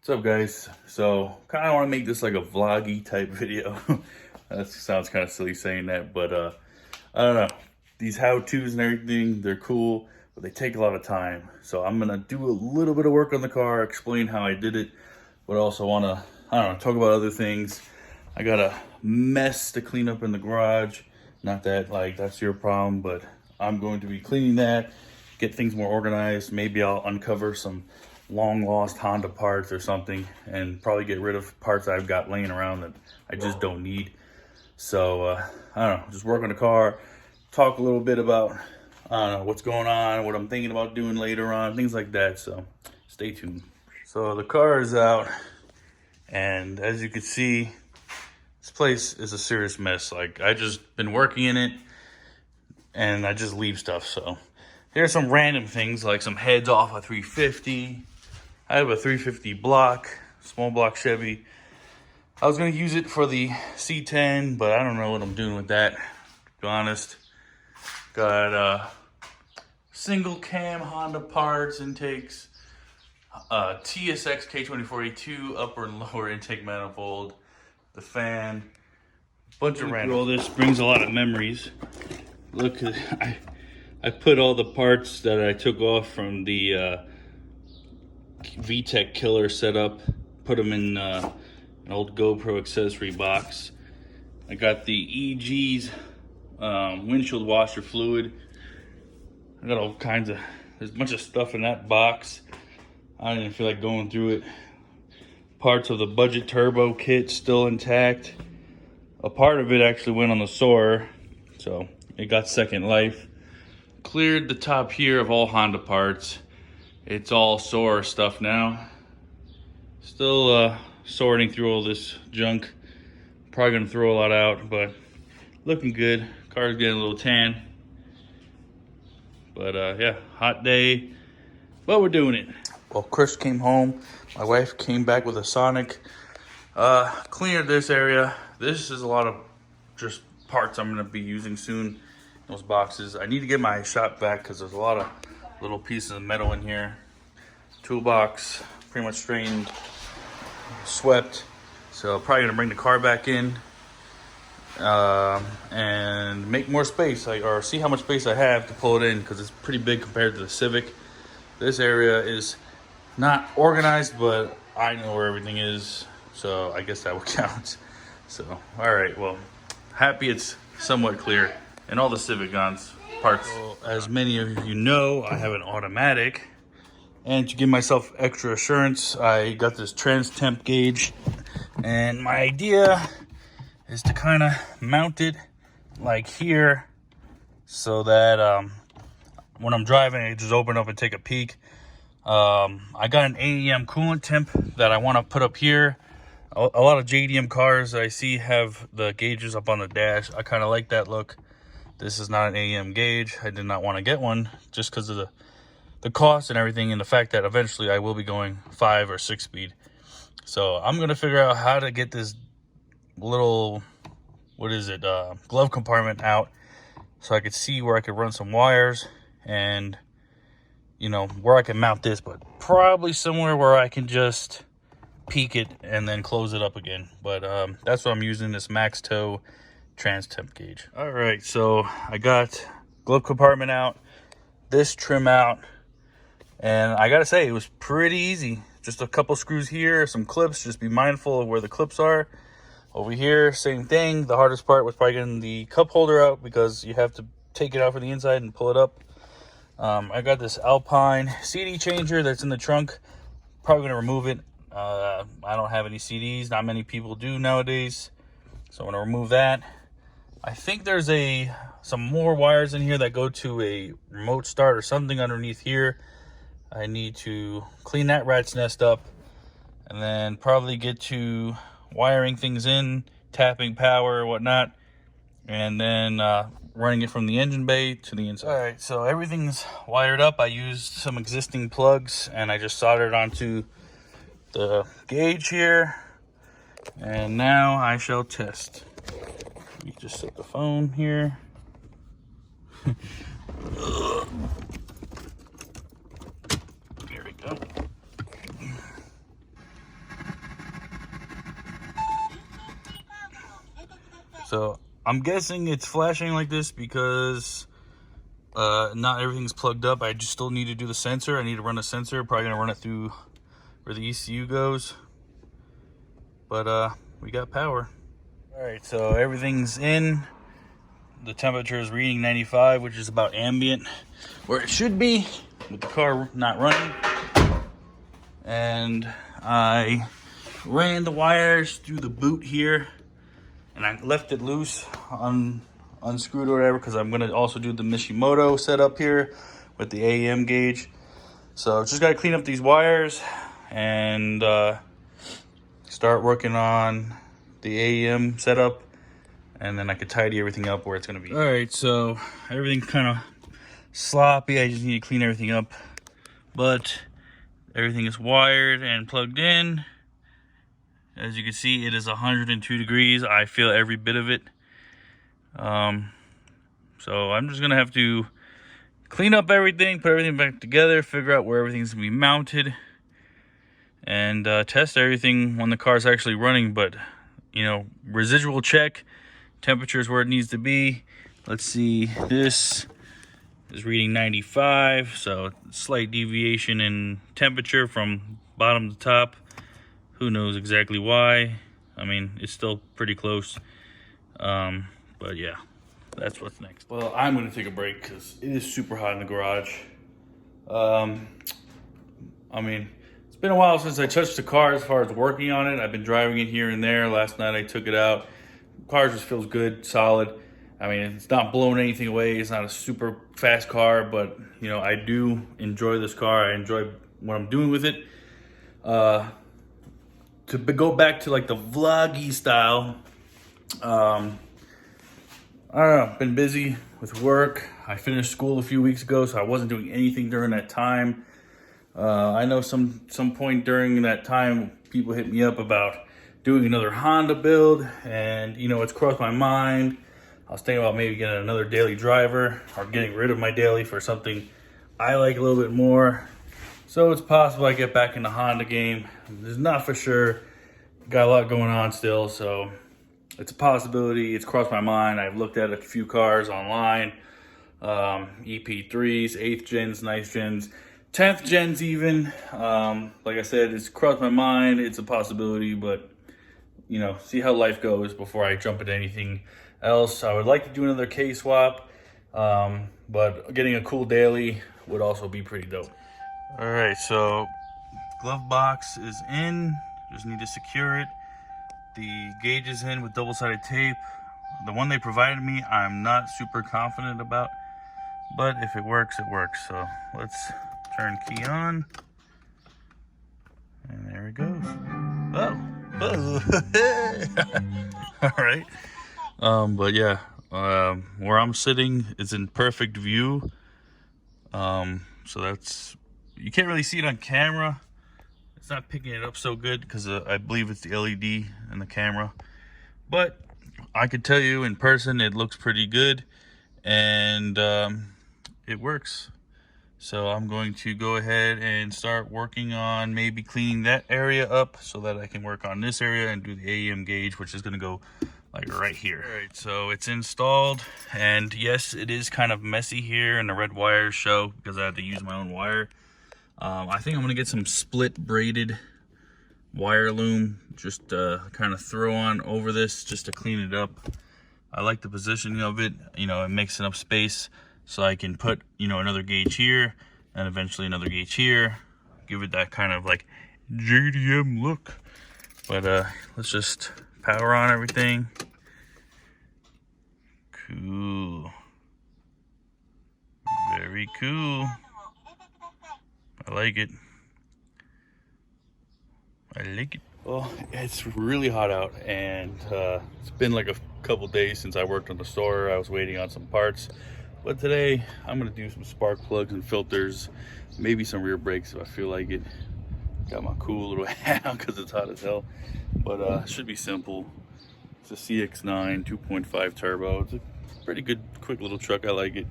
What's up, guys? So kind of want to make this like a vloggy type video. That sounds kind of silly saying that, but I don't know. These how-tos and everything, they're cool, but they take a lot of time. So I'm gonna do a little bit of work on the car, explain how I did it, but also want to, I don't know, talk about other things. I got a mess to clean up in the garage. Not that like that's your problem, but I'm going to be cleaning that, get things more organized. Maybe I'll uncover some long lost Honda parts or something and probably get rid of parts I've got laying around that I just don't need. So I don't know, just work on the car, talk a little bit about I don't know what's going on, what I'm thinking about doing later on, things like that. So stay tuned. So the car is out, and as you can see, this place is a serious mess. Like, I just been working in it and I just leave stuff. So here's some random things, like some heads off a 350. I have a 350 block, small block Chevy. I was gonna use it for the C10, but I don't know what I'm doing with that, to be honest. Got single cam Honda parts, intakes, TSX K24A2 upper and lower intake manifold, the fan, bunch of random. All this brings a lot of memories. Look, I put all the parts that I took off from the VTEC killer setup, put them in an old GoPro accessory box. I got the EG's windshield washer fluid. I got all kinds of, there's a bunch of stuff in that box. I didn't feel like going through it. Parts of the budget turbo kit still intact. A part of it actually went on the Soarer, so it got second life. Cleared the top here of all Honda parts. It's all Soarer stuff now. Still sorting through all this junk. Probably gonna throw a lot out, but looking good. Car's getting a little tan. But yeah, hot day, but we're doing it. Well, Chris came home. My wife came back with a Sonic. Cleared this area. This is a lot of just parts I'm gonna be using soon. Those boxes. I need to get my shop back because there's a lot of little pieces of metal in here. Toolbox, pretty much strained, swept. So probably gonna bring the car back in and make more space, or see how much space I have to pull it in, because it's pretty big compared to the Civic. This area is not organized, but I know where everything is, so I guess that will count. So, all right, well, happy it's somewhat clear. And all the Civic guns parts. So, as many of you know, I have an automatic, and to give myself extra assurance, I got this temp gauge, and my idea is to kind of mount it like here, so that when I'm driving, I just open up and take a peek. I got an Aem Coolant temp that I want to put up here. A lot of JDM cars I see have the gauges up on the dash. I kind of like that look. This is not an Aem gauge. I did not want to get one just because of the cost and everything, and the fact that eventually I will be going 5 or 6 speed. So I'm going to figure out how to get this little, glove compartment out, so I could see where I could run some wires and, you know, where I can mount this, but probably somewhere where I can just peek it and then close it up again. But that's what I'm using, this Max Toe trans temp gauge. All right, so I got glove compartment out, this trim out, and I gotta say it was pretty easy. Just a couple screws here, some clips. Just be mindful of where the clips are. Over here, same thing. The hardest part was probably getting the cup holder out, because you have to take it out from the inside and pull it up. I got this Alpine CD changer that's in the trunk. Probably gonna remove it. I don't have any CDs. Not many people do nowadays, so I'm gonna remove that. I think there's some more wires in here that go to a remote start or something underneath here. I need to clean that rat's nest up, and then probably get to wiring things in, tapping power, whatnot, and then running it from the engine bay to the inside. All right, so everything's wired up. I used some existing plugs, and I just soldered onto the gauge here, and now I shall test. You just set the phone here. There we go. So I'm guessing it's flashing like this because not everything's plugged up. I just still need to do the sensor. I need to run a sensor. Probably gonna run it through where the ECU goes. But we got power. All right, so everything's in. The temperature is reading 95, which is about ambient, where it should be with the car not running. And I ran the wires through the boot here, and I left it loose, unscrewed or whatever, because I'm gonna also do the Mishimoto setup here with the Aem gauge. So just gotta clean up these wires and start working on the Aem setup, and then I could tidy everything up where it's gonna be. All right, so everything's kind of sloppy. I just need to clean everything up, but everything is wired and plugged in. As you can see, it is 102 degrees. I feel every bit of it. So I'm just gonna have to clean up everything, put everything back together, figure out where everything's gonna be mounted, and test everything when the car's actually running. But you know, residual check, temperature is where it needs to be. Let's see, this is reading 95, so slight deviation in temperature from bottom to top. Who knows exactly why? I mean, it's still pretty close. But yeah, that's what's next. Well, I'm gonna take a break because it is super hot in the garage. I mean, it's been a while since I touched the car as far as working on it. I've been driving it here and there. Last night I took it out. The car just feels good, solid. I mean, it's not blowing anything away. It's not a super fast car, but you know, I do enjoy this car. I enjoy what I'm doing with it. To go back to like the vloggy style, I don't know, been busy with work. I finished school a few weeks ago, so I wasn't doing anything during that time. I know some point during that time, people hit me up about doing another Honda build, and you know, it's crossed my mind. I was thinking about maybe getting another daily driver or getting rid of my daily for something I like a little bit more. So it's possible I get back in the Honda game. It's not for sure. Got a lot going on still, so it's a possibility. It's crossed my mind. I've looked at a few cars online. EP3s, 8th gens, 9th gens, 10th gens even. Like I said, it's crossed my mind. It's a possibility, but you know, see how life goes before I jump into anything else. I would like to do another K swap, but getting a cool daily would also be pretty dope. All right, so glove box is in. Just need to secure it. The gauge is in with double-sided tape. The one they provided me, I'm not super confident about, but if it works, it works. So let's turn key on, and there it goes. Oh. All right. But yeah, where I'm sitting is in perfect view. So that's, you can't really see it on camera. It's not picking it up so good because I believe it's the LED in the camera. But I could tell you in person, it looks pretty good, and it works. So I'm going to go ahead and start working on maybe cleaning that area up so that I can work on this area and do the Aem gauge, which is going to go like right here. All right, so it's installed, and yes, it is kind of messy here, and the red wires show because I had to use my own wire. I think I'm gonna get some split braided wire loom, just kind of throw on over this just to clean it up. I like the positioning of it. You know, it makes enough space so I can put, you know, another gauge here and eventually another gauge here. Give it that kind of like JDM look. But let's just power on everything. Cool. Very cool. I like it. I like it. Well, it's really hot out, and it's been like a couple days since I worked on the Soarer. I was waiting on some parts, but today I'm gonna do some spark plugs and filters, maybe some rear brakes if I feel like it. Got my cool little hat on because it's hot as hell, but it should be simple. It's a CX-9 2.5 turbo. It's a pretty good, quick little truck. I like it,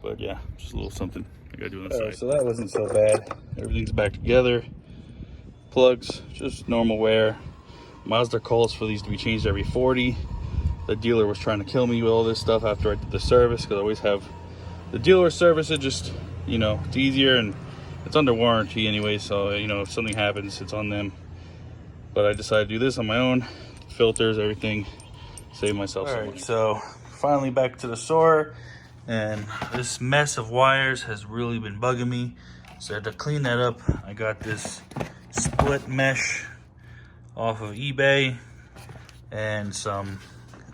but yeah, just a little something I gotta do on the side. So that wasn't so bad. Everything's back together. Plugs, just normal wear. Mazda calls for these to be changed every 40. the dealer was trying to kill me with all this stuff after I did the service, because I always have the dealer service it. Just, you know, it's easier and it's under warranty anyway, so you know, if something happens, it's on them. But I decided to do this on my own. Filters, everything, save myself some money. So finally back to the Soarer, and this mess of wires has really been bugging me, so I had to clean that up. I got this split mesh off of eBay and some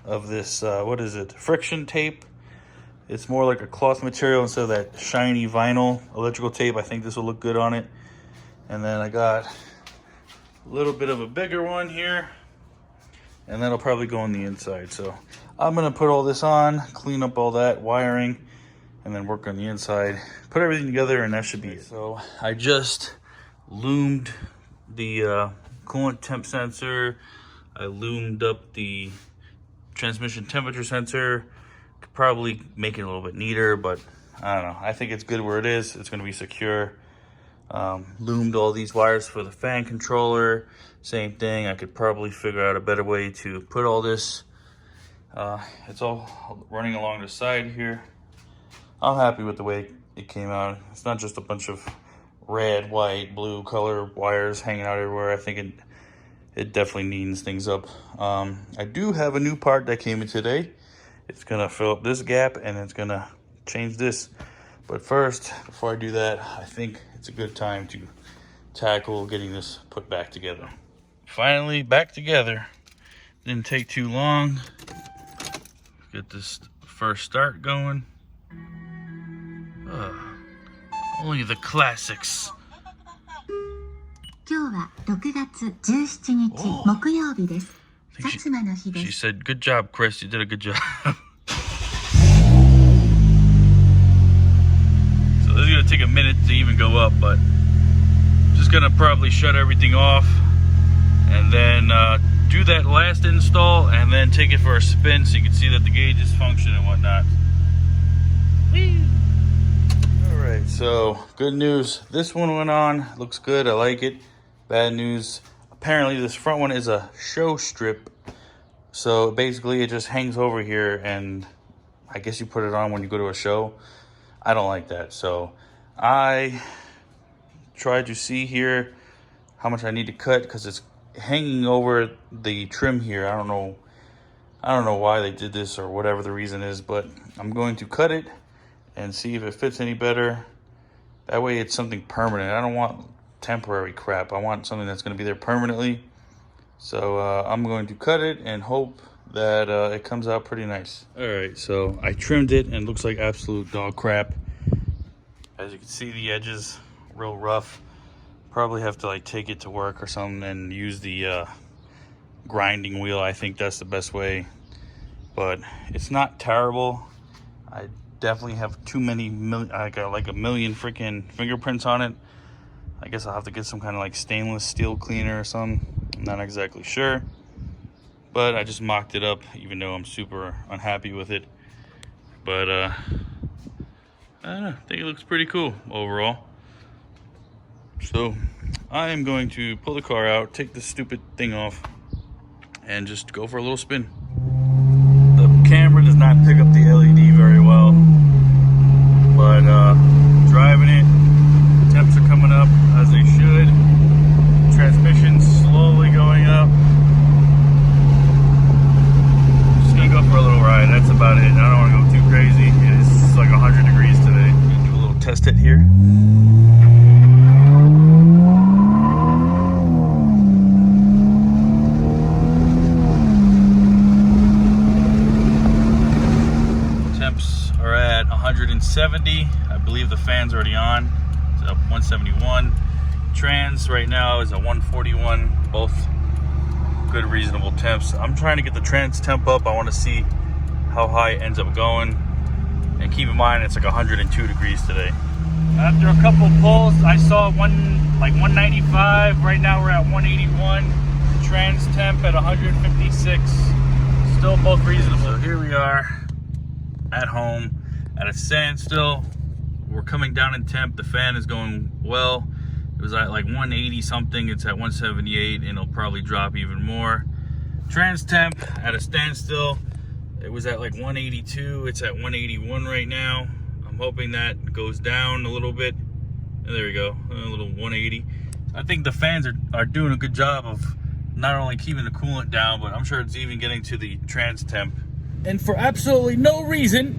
of this what is it, friction tape. It's more like a cloth material instead of that shiny vinyl electrical tape. I think this will look good on it. And then I got a little bit of a bigger one here, and that'll probably go on the inside. So I'm gonna put all this on, clean up all that wiring, and then work on the inside, put everything together, and that should be it. So I just loomed the coolant temp sensor. I loomed up the transmission temperature sensor. Could probably make it a little bit neater, but I don't know. I think it's good where it is. It's gonna be secure. Loomed all these wires for the fan controller. Same thing. I could probably figure out a better way to put all this. It's all running along the side here. I'm happy with the way it came out. It's not just a bunch of red, white, blue color wires hanging out everywhere. I think it definitely neatens things up. I do have a new part that came in today. It's gonna fill up this gap and it's gonna change this. But first, before I do that, I think it's a good time to tackle getting this put back together. Finally back together. Didn't take too long. Get this first start going. Only the classics. 今日は6月17日木曜日です。薩摩の日です。 She said, "Good job, Chris. You did a good job." So this is gonna take a minute to even go up, but I'm just gonna probably shut everything off and then do that last install and then take it for a spin so you can see that the gauges function and whatnot. Whee! All right, so good news. This one went on. Looks good. I like it. Bad news. Apparently this front one is a show strip. So basically it just hangs over here, and I guess you put it on when you go to a show. I don't like that. So I tried to see here how much I need to cut, because it's hanging over the trim here. I don't know why they did this or whatever the reason is, but I'm going to cut it and see if it fits any better. That way it's something permanent. I don't want temporary crap. I want something that's going to be there permanently. So I'm going to cut it and hope that it comes out pretty nice. All right, so I trimmed it and it looks like absolute dog crap. As you can see, the edges real rough. Probably have to like take it to work or something and use the grinding wheel. I think that's the best way, but it's not terrible. I definitely have too many I got like a million freaking fingerprints on it. I guess I'll have to get some kind of like stainless steel cleaner or something. I'm not exactly sure, but I just mocked it up, even though I'm super unhappy with it. But I don't know, I think it looks pretty cool overall. So I am going to pull the car out, take this stupid thing off, and just go for a little spin. The camera does not pick up the LED very well, but driving it, temps are coming up as they should. Transmission's slowly going up. Just gonna go for a little ride, that's about it. I don't want to go too crazy. It's like 100 degrees today. Gonna do a little test hit here. Temps are at 170. I believe the fan's already on. It's up 171. Trans right now is at 141. Both good, reasonable temps. I'm trying to get the trans temp up. I want to see how high it ends up going. And keep in mind, it's like 102 degrees today. After a couple pulls, I saw like 195. Right now we're at 181. Trans temp at 156. Still both reasonable. So here we are at home at a standstill. We're coming down in temp. The fan is going well. It was at like 180 something. It's at 178, and it'll probably drop even more. Trans temp at a standstill. It was at like 182. It's at 181 right now. I'm hoping that goes down a little bit. And there we go, a little 180. I think the fans are doing a good job of not only keeping the coolant down, but I'm sure it's even getting to the trans temp. And for absolutely no reason,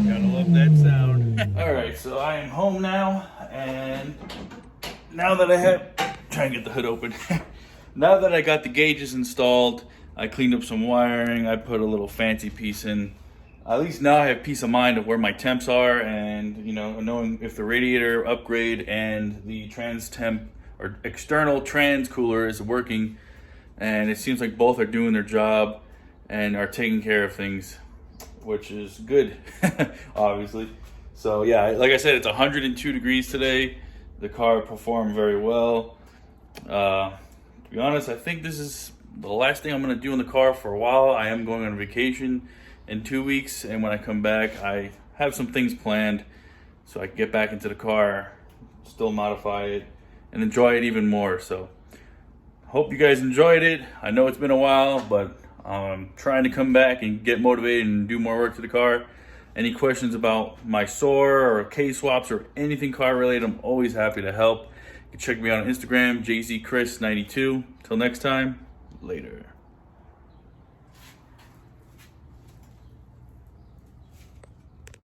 gotta love that sound. All right, so I am home now, and now that I have, try and get the hood open. Now that I got the gauges installed, I cleaned up some wiring, I put a little fancy piece in. At least now I have peace of mind of where my temps are, and you know, knowing if the radiator upgrade and the trans temp or external trans cooler is working, and it seems like both are doing their job and are taking care of things, which is good, obviously. So yeah, like I said, it's 102 degrees today. The car performed very well. To be honest, I think this is the last thing I'm gonna do in the car for a while. I am going on vacation in 2 weeks, and when I come back, I have some things planned so I can get back into the car, still modify it, and enjoy it even more. So hope you guys enjoyed it. I know it's been a while, but I'm trying to come back and get motivated and do more work to the car. Any questions about my Soarer or K-swaps or anything car related, I'm always happy to help. You can check me out on Instagram, JZChris92. Till next time, later.